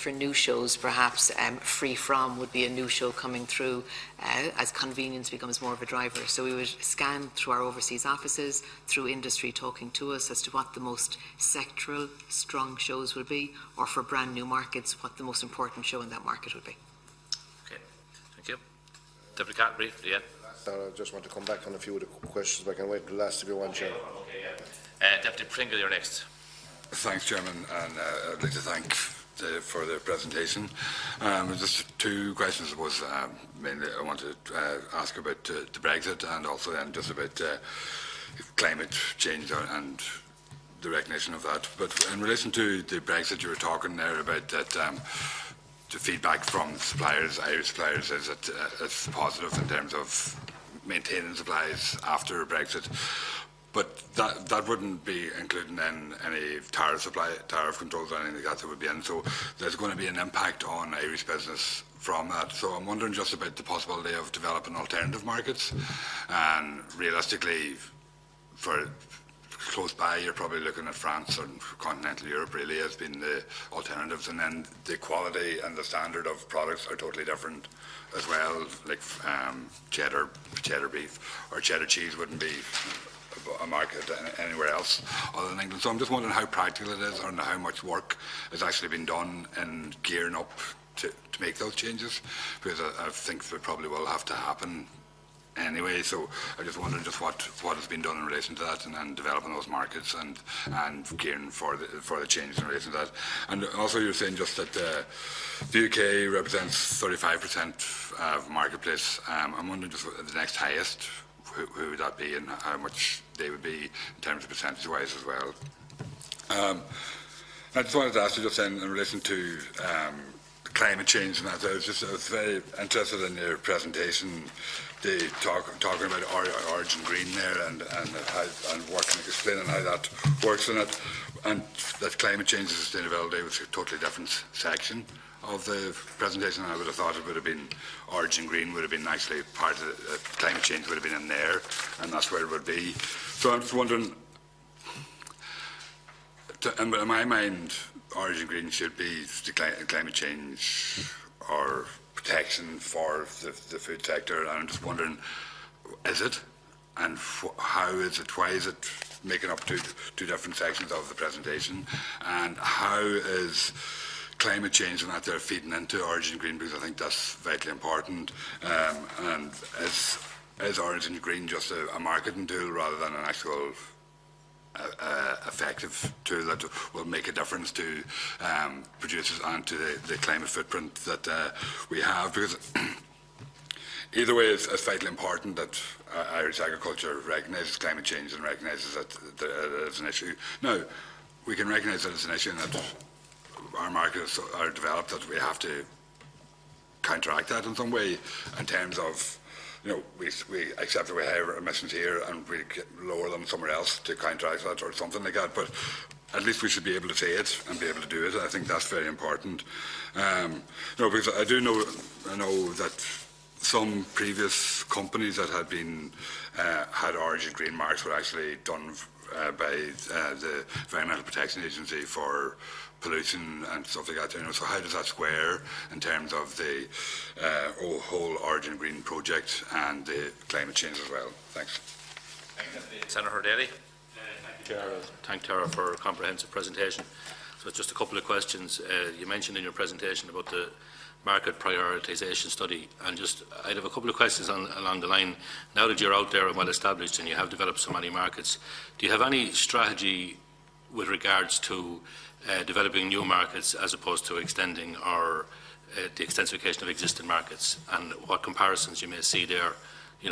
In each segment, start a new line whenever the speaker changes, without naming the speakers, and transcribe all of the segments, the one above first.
for new shows, perhaps Free From would be a new show coming through as convenience becomes more of a driver. So we would scan through our overseas offices, through industry talking to us as to what the most sectoral strong shows will be, or for brand new markets, what the most important show in that market would be.
Okay, thank you. Deputy Cat, briefly, yeah.
I just want to come back on a few of the questions, but I can wait till the last if you want, Chair.
Okay, yeah. Deputy Pringle, you're next.
Thanks, Chairman, and I'd like to thank for the presentation. Just two questions, I suppose. Mainly, I want to ask about the Brexit, and also then just about climate change and the recognition of that. But in relation to the Brexit, you were talking there about that. The feedback from suppliers, Irish suppliers, is that it's positive in terms of maintaining supplies after Brexit. But that wouldn't be including then any tariff controls or anything like that would be in. So there's going to be an impact on Irish business from that. So I'm wondering just about the possibility of developing alternative markets. And realistically, for close by, you're probably looking at France or continental Europe really as being the alternatives, and then the quality and the standard of products are totally different as well. Like cheddar beef or cheddar cheese wouldn't be a market anywhere else other than England. So I'm just wondering how practical it is and how much work has actually been done in gearing up to make those changes, because I think they probably will have to happen anyway. So I just wondered just what has been done in relation to that, and developing those markets and gearing for the change in relation to that. And also you're saying just that the UK represents 35% of marketplace. I'm wondering just the next highest, who would that be, and how much they would be in terms of percentage wise as well. I just wanted to ask you just in relation to climate change and that. I was very interested in your presentation, the talking about Origin Green there, and working, explaining how that works in it, and that climate change and sustainability was a totally different section of the presentation. I would have thought it would have been Origin Green would have been actually part of the climate change would have been in there, and that's where it would be. So I'm just wondering, in my mind, Origin Green should be the climate change or protection for the food sector, and I'm just wondering, is it? And how is it? Why is it making up two different sections of the presentation? And how is climate change and that they're feeding into Origin Green? Because I think that's vitally important. And is Origin Green just a marketing tool rather than an actual effective tool that will make a difference to producers and to the climate footprint that we have? Because either way, it's vitally important that Irish agriculture recognises climate change and recognises that it is an issue. Now, we can recognise that it's an issue and that our markets are developed, that we have to counteract that in some way in terms of, we accept that we have emissions here and we lower them somewhere else to counteract that or something like that. But at least we should be able to say it and be able to do it. I think that's very important. Because I know that some previous companies that had been had Origin Green marks were actually done by the Environmental Protection Agency for pollution and stuff like that. So how does that square in terms of the whole Origin Green project and the climate change as well? Thanks.
Senator Daly.
Thank you, Chair. Thank Tara for a comprehensive presentation. So just a couple of questions. You mentioned in your presentation about the market prioritisation study, and I'd have a couple of questions along the line. Now that you're out there and well established and you have developed so many markets, do you have any strategy with regards to developing new markets as opposed to extending or the extensification of existing markets, and what comparisons you may see there?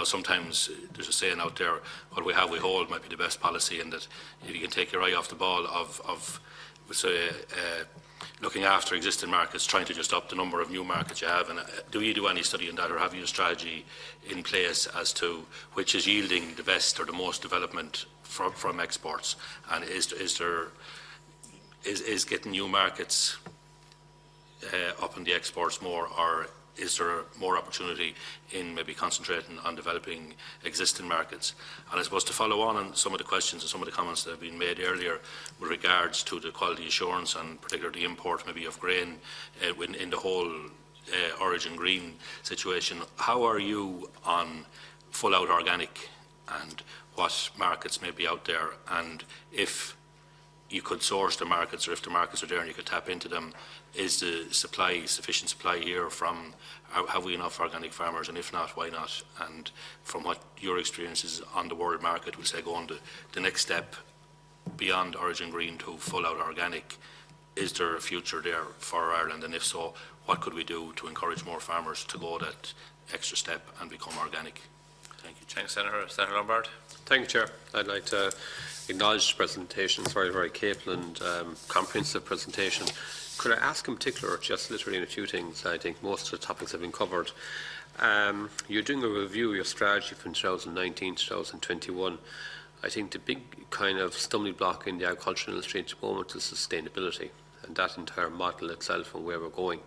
Sometimes there's a saying out there, what we have we hold might be the best policy, and that if you can take your eye off the ball of looking after existing markets, trying to just up the number of new markets you have. And do you do any study on that, or have you a strategy in place as to which is yielding the best or the most development from exports? And is getting new markets up in the exports more, or is there more opportunity in maybe concentrating on developing existing markets? And I suppose to follow on some of the questions and some of the comments that have been made earlier with regards to the quality assurance and particularly the import maybe of grain in the whole Origin Green situation, how are you on full-out organic and what markets may be out there? And if you could source the markets, or if the markets are there and you could tap into them, is the supply sufficient supply here from, have we enough organic farmers, and if not, why not? And from what your experience is on the world market, we'll say going to the next step beyond Origin Green to full out organic, is there a future there for Ireland? And if so, what could we do to encourage more farmers to go that extra step and become organic? Thank you.
Thanks, Senator. Senator Lombard.
Thank you, Chair. I'd like to acknowledge the presentation. It's very, very capable and comprehensive presentation. Could I ask in particular, just literally in a few things, I think most of the topics have been covered. You're doing a review of your strategy from 2019 to 2021. I think the big kind of stumbling block in the agricultural industry at the moment is sustainability, and that entire model itself and where we're going.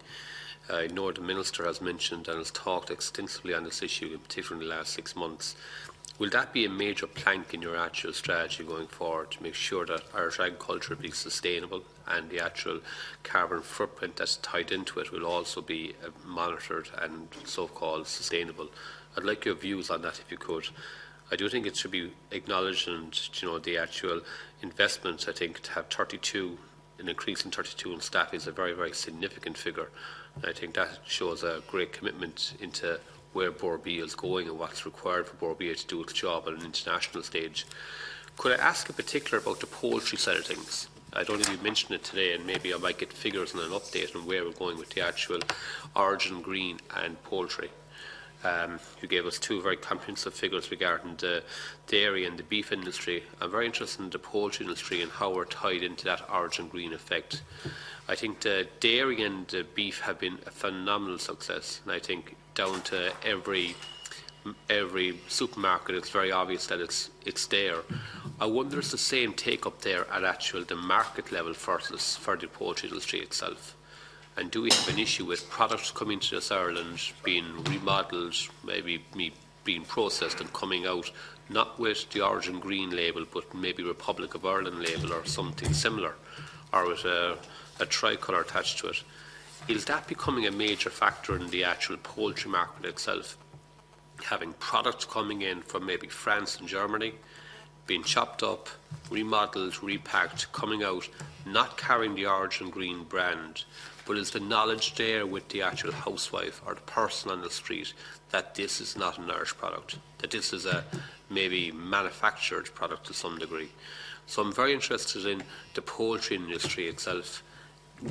I know the Minister has mentioned and has talked extensively on this issue, in particular in the last 6 months. Will that be a major plank in your actual strategy going forward to make sure that Irish agriculture will be sustainable and the actual carbon footprint that's tied into it will also be monitored and so-called sustainable? I'd like your views on that if you could. I do think it should be acknowledged, and the actual investments, I think, to have 32, an increase in 32 in staff is a very, very significant figure. And I think that shows a great commitment into where Bord Bia is going and what's required for Bord Bia to do its job on an international stage. Could I ask in particular about the poultry side of things? I don't think you mentioned it today, and maybe I might get figures and an update on where we're going with the actual Origin Green and poultry. You gave us two very comprehensive figures regarding the dairy and the beef industry. I'm very interested in the poultry industry and how we're tied into that Origin Green effect. I think the dairy and the beef have been a phenomenal success, and I think down to every supermarket, it's very obvious that it's there. I wonder if the same take up there at the market level for the poultry industry itself. And do we have an issue with products coming to this Ireland being remodelled, maybe being processed and coming out not with the Origin Green label, but maybe Republic of Ireland label or something similar, or with a tricolour attached to it? Is that becoming a major factor in the actual poultry market itself? Having products coming in from maybe France and Germany, being chopped up, remodelled, repacked, coming out, not carrying the Origin Green brand, but is the knowledge there with the actual housewife or the person on the street that this is not an Irish product, that this is a maybe manufactured product to some degree? So I'm very interested in the poultry industry itself,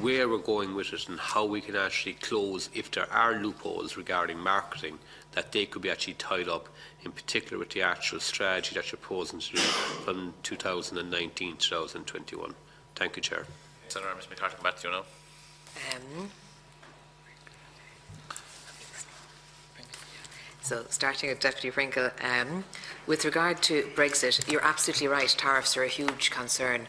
where we're going with it and how we can actually close, if there are loopholes regarding marketing, that they could be actually tied up, in particular with the actual strategy that you're proposing to do from 2019 to 2021. Thank you, Chair.
Senator Ms. McCarthy, back to you now.
So, starting with Deputy Pringle, with regard to Brexit, you're absolutely right. Tariffs are a huge concern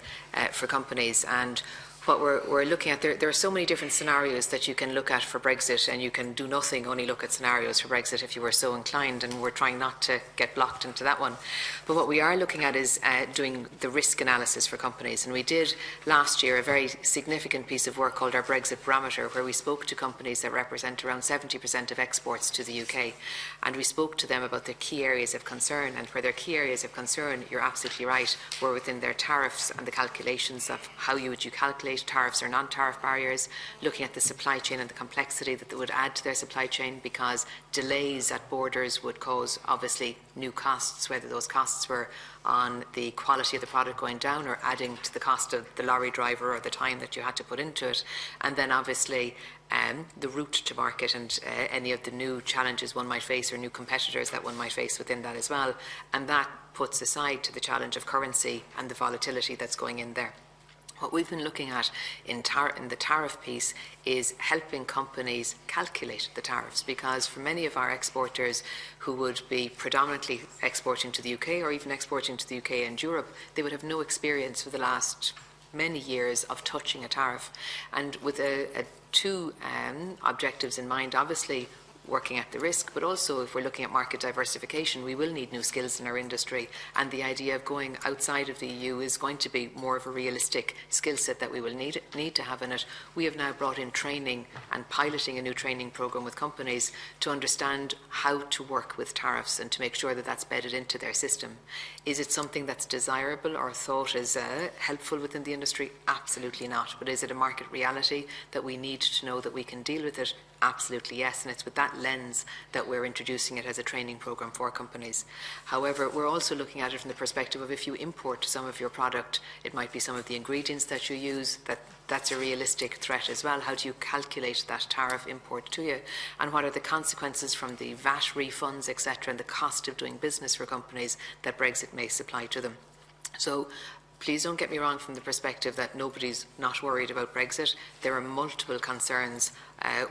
for companies, and what we're looking at, there are so many different scenarios that you can look at for Brexit, and you can do nothing, only look at scenarios for Brexit if you were so inclined, and we're trying not to get blocked into that one. But what we are looking at is doing the risk analysis for companies, and we did last year a very significant piece of work called our Brexit Barometer, where we spoke to companies that represent around 70% of exports to the UK, and we spoke to them about their key areas of concern, and for their key areas of concern, you're absolutely right, were within their tariffs and the calculations of how you calculate tariffs or non-tariff barriers, looking at the supply chain and the complexity that they would add to their supply chain, because delays at borders would cause obviously new costs, whether those costs were on the quality of the product going down or adding to the cost of the lorry driver or the time that you had to put into it, and then obviously the route to market and any of the new challenges one might face or new competitors that one might face within that as well, and that puts aside to the challenge of currency and the volatility that's going in there. What we've been looking at in the tariff piece is helping companies calculate the tariffs, because for many of our exporters who would be predominantly exporting to the UK or even exporting to the UK and Europe, they would have no experience for the last many years of touching a tariff, and with two objectives in mind. Obviously, working at the risk, but also if we're looking at market diversification, we will need new skills in our industry, and the idea of going outside of the EU is going to be more of a realistic skill set that we will need to have in it. We have now brought in training and piloting a new training program with companies to understand how to work with tariffs and to make sure that that's bedded into their system. Is it something that's desirable or thought is helpful within the industry? Absolutely not. But is it a market reality that we need to know that we can deal with it? Absolutely yes, and it's with that lens that we're introducing it as a training program for companies. However, we're also looking at it from the perspective of if you import some of your product, it might be some of the ingredients that you use, that's a realistic threat as well. How do you calculate that tariff import to you? And what are the consequences from the VAT refunds, etc., and the cost of doing business for companies that Brexit may supply to them? So please don't get me wrong from the perspective that nobody's not worried about Brexit. There are multiple concerns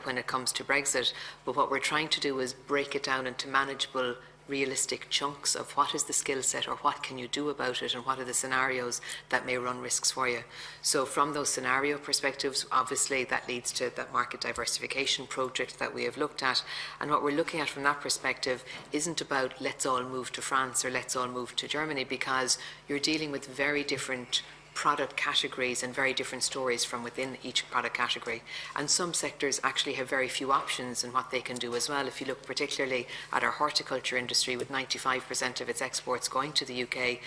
when it comes to Brexit, but what we're trying to do is break it down into manageable, realistic chunks of what is the skill set or what can you do about it and what are the scenarios that may run risks for you. So from those scenario perspectives, obviously that leads to that market diversification project that we have looked at, and what we're looking at from that perspective isn't about let's all move to France or let's all move to Germany, because you're dealing with very different product categories and very different stories from within each product category. And some sectors actually have very few options in what they can do as well. If you look particularly at our horticulture industry, with 95% of its exports going to the UK,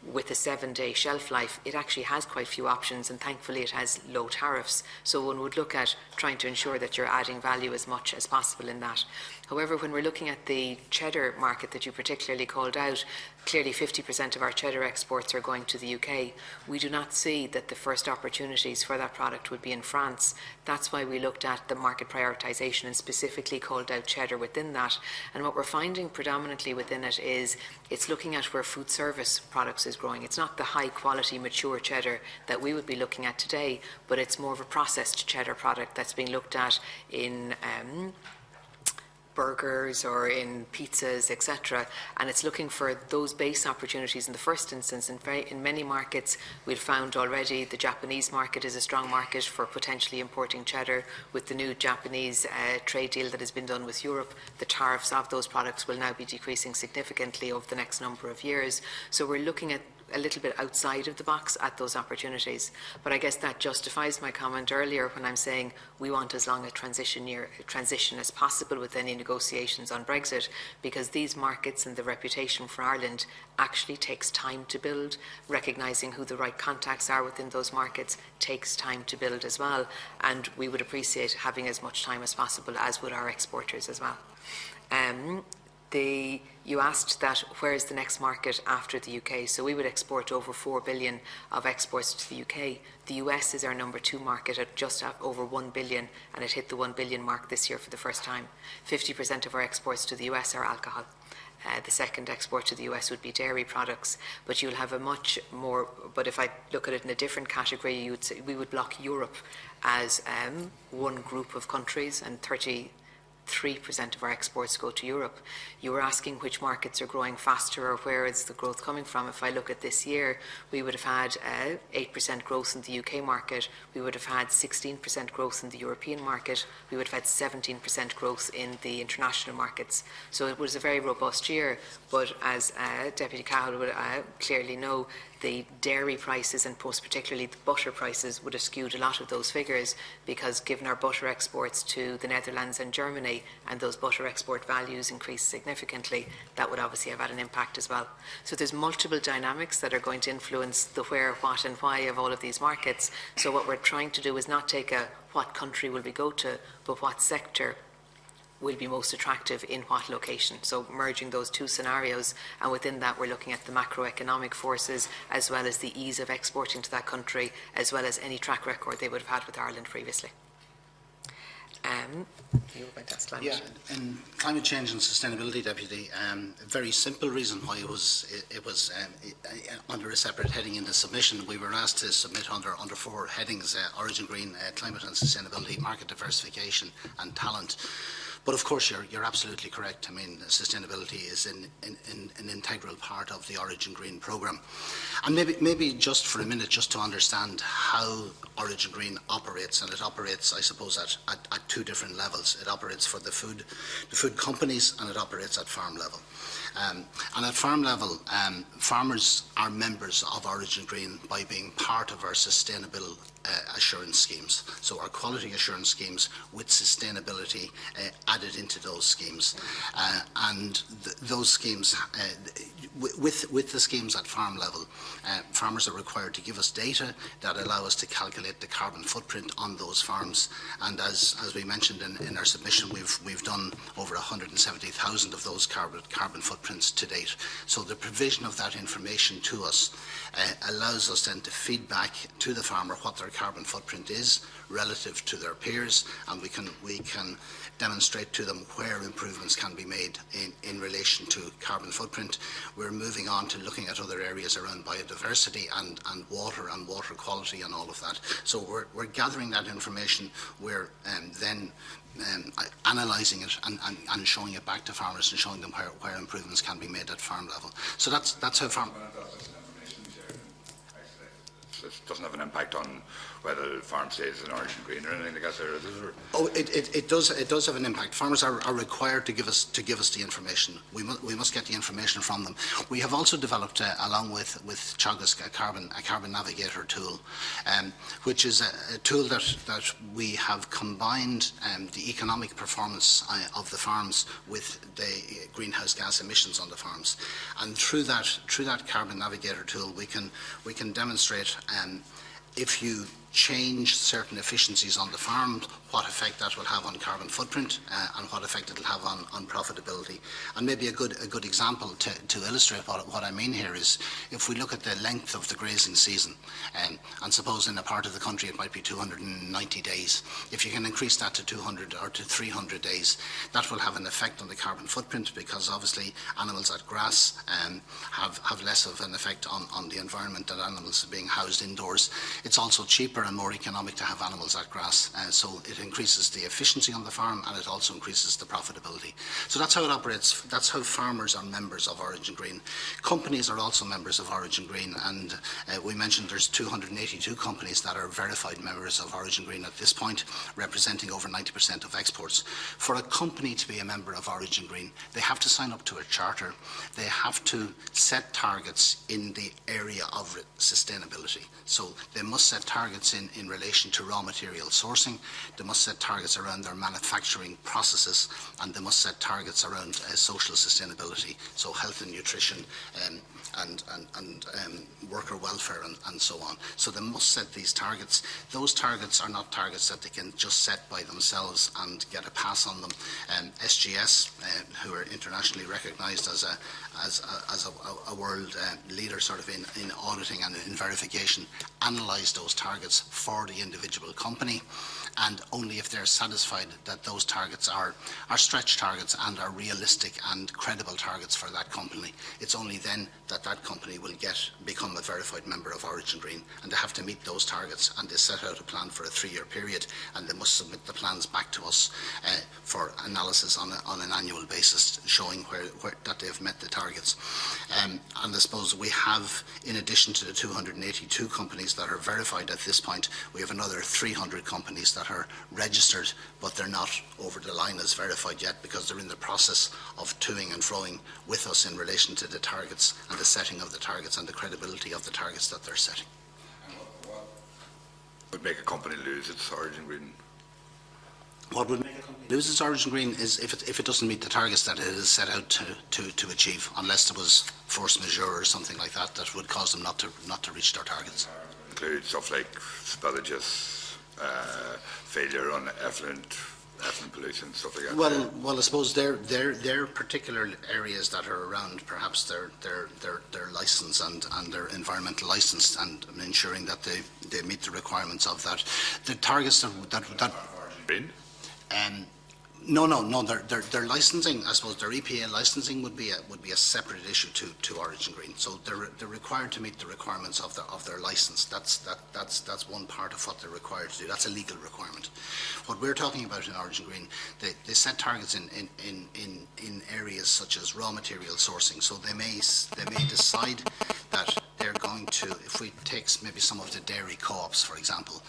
with a 7-day shelf life, it actually has quite few options, and thankfully it has low tariffs. So one would look at trying to ensure that you're adding value as much as possible in that. However, when we're looking at the cheddar market that you particularly called out, clearly 50% of our cheddar exports are going to the UK. We do not see that the first opportunities for that product would be in France. That's why we looked at the market prioritisation and specifically called out cheddar within that. And what we're finding predominantly within it is it's looking at where food service products is growing. It's not the high quality mature cheddar that we would be looking at today, but it's more of a processed cheddar product that's being looked at in burgers or in pizzas, etc. And it's looking for those base opportunities in the first instance. In many markets, we've found already the Japanese market is a strong market for potentially importing cheddar. With the new Japanese trade deal that has been done with Europe, the tariffs of those products will now be decreasing significantly over the next number of years. So we're looking at a little bit outside of the box at those opportunities. But I guess that justifies my comment earlier when I'm saying we want as long a transition as possible with any negotiations on Brexit, because these markets and the reputation for Ireland actually takes time to build. Recognising who the right contacts are within those markets takes time to build as well, and we would appreciate having as much time as possible, as would our exporters as well. You asked that where is the next market after the UK. So we would export over 4 billion of exports to the UK. The US is our number 2 market at just over 1 billion, and it hit the 1 billion mark this year for the first time. 50% of our exports to the US are alcohol. The second export to the US would be dairy products, but you'll have a much more, but if I look at it in a different category, you would say we would block Europe as one group of countries, and 33% of our exports go to Europe. You were asking which markets are growing faster or where is the growth coming from. If I look at this year, we would have had 8% growth in the UK market. We would have had 16% growth in the European market. We would have had 17% growth in the international markets. So it was a very robust year. But as Deputy Cahill would clearly know, the dairy prices and particularly the butter prices would have skewed a lot of those figures, because given our butter exports to the Netherlands and Germany, and those butter export values increased significantly, that would obviously have had an impact as well. So there's multiple dynamics that are going to influence the where, what and why of all of these markets. So what we're trying to do is not take a what country will we go to, but what sector will be most attractive in what location. So merging those two scenarios, and within that we're looking at the macroeconomic forces as well as the ease of exporting to that country, as well as any track record they would have had with Ireland previously. You were going to ask climate.
Yeah, in climate change and sustainability, Deputy, a very simple reason why it was under a separate heading in the submission. We were asked to submit under 4 headings: Origin Green, climate and sustainability, market diversification and talent. But of course, you're absolutely correct. I mean, sustainability is an integral part of the Origin Green programme. And maybe just for a minute, just to understand how Origin Green operates, and it operates, I suppose, at two different levels. It operates for the food companies, and it operates at farm level. And at farm level, farmers are members of Origin Green by being part of our sustainable assurance schemes. So our quality assurance schemes with sustainability added into those schemes. And those schemes, with the schemes at farm level, farmers are required to give us data that allow us to calculate the carbon footprint on those farms. And as we mentioned in our submission, we've done over 170,000 of those carbon footprints to date. So the provision of that information to us allows us then to feed back to the farmer what their carbon footprint is relative to their peers, and we can demonstrate to them where improvements can be made in relation to carbon footprint. We're moving on to looking at other areas around biodiversity and water quality and all of that. So we're gathering that information. We're then analysing it and showing it back to farmers and showing them where improvements can be made at farm level. So that's how farm.
It doesn't have an impact on whether the farm stays in Origin Green or anything like that.
Oh, it does have an impact. Farmers are required to give us the information. We must get the information from them. We have also developed, along with Teagasc, a carbon navigator tool, which is a tool that we have combined the economic performance of the farms with the greenhouse gas emissions on the farms, and through that carbon navigator tool, we can demonstrate if you change certain efficiencies on the farm, what effect that will have on carbon footprint and what effect it will have on profitability. And maybe a good example to illustrate what I mean here is if we look at the length of the grazing season, and suppose in a part of the country it might be 290 days. If you can increase that to 200 or to 300 days, that will have an effect on the carbon footprint, because obviously animals at grass have less of an effect on the environment than animals being housed indoors. It's also cheaper and more economic to have animals at grass, so it increases the efficiency on the farm and it also increases the profitability. So that's how it operates. That's how farmers are members of Origin Green. Companies are also members of Origin Green, and we mentioned there's 282 companies that are verified members of Origin Green at this point, representing over 90% of exports. For a company to be a member of Origin Green, they have to sign up to a charter. They have to set targets in the area of sustainability. So they must set targets in relation to raw material sourcing, they must set targets around their manufacturing processes, and they must set targets around social sustainability, so health and nutrition and worker welfare and so on. So they must set these targets. Those targets are not targets that they can just set by themselves and get a pass on them. SGS, who are internationally recognised as a world leader sort of in auditing and in verification, analyse those targets for the individual company, and only if they're satisfied that those targets are stretch targets and are realistic and credible targets for that company, it's only then that company will become a verified member of Origin Green. And they have to meet those targets, and they set out a plan for a 3-year period, and they must submit the plans back to us for analysis on an annual basis, showing where that they've met the targets. And I suppose we have, in addition to the 282 companies that are verified at this point, we have another 300 companies that are registered, but they're not over the line as verified yet, because they're in the process of toing and froing with us in relation to the targets and the setting of the targets and the credibility of the targets that they're setting.
What would make a company lose its Origin Green?
What would make a company lose its Origin Green is if it doesn't meet the targets that it is set out to achieve, unless there was force majeure or something like that that would cause them not to reach their targets.
Include stuff like spillages, failure on effluent pollution, stuff like that.
Well, I suppose they're particular areas that are around perhaps their license and their environmental license, and ensuring that they meet the requirements of that. The targets that No. Their licensing, I suppose, their EPA licensing would be a separate issue to Origin Green. So they're required to meet the requirements of their license. That's one part of what they're required to do. That's a legal requirement. What we're talking about in Origin Green, they set targets in areas such as raw material sourcing. So they may decide that they're going to, if we take maybe some of the dairy co-ops, for example,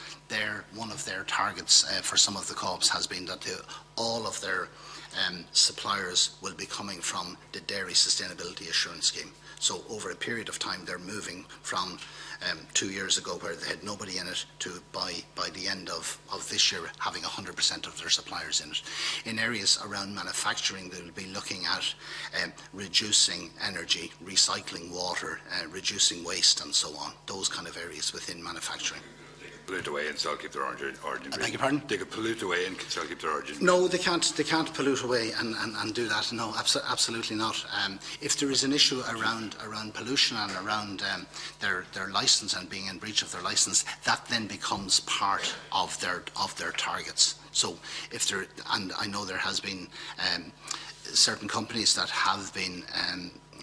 one of their targets for some of the co-ops has been that all of their suppliers will be coming from the Dairy Sustainability Assurance Scheme. So over a period of time, they're moving from 2 years ago, where they had nobody in it, to by the end of this year having 100% of their suppliers in it. In areas around manufacturing, they'll be looking at reducing energy, recycling water, reducing waste, and so on. Those kind of areas within manufacturing.
Pollute away and still keep their origin green.
I beg your pardon?
They could pollute away and still keep their origin.
No, they can't. They can't pollute away and do that. No, absolutely not. If there is an issue around pollution and around their license and being in breach of their license, that then becomes part of their targets. So if there, and I know there has been certain companies that have been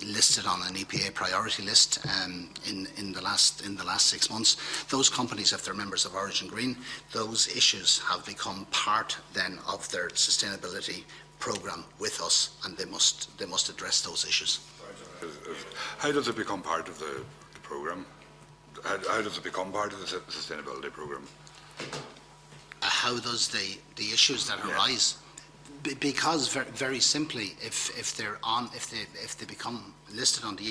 listed on an EPA priority list in the last 6 months. Those companies, if they're members of Origin Green, those issues have become part then of their sustainability programme with us, and they must address those issues.
How does it become part of the programme? How does it become part of the sustainability programme?
How does the issues that arise? Because very simply, if they become listed on the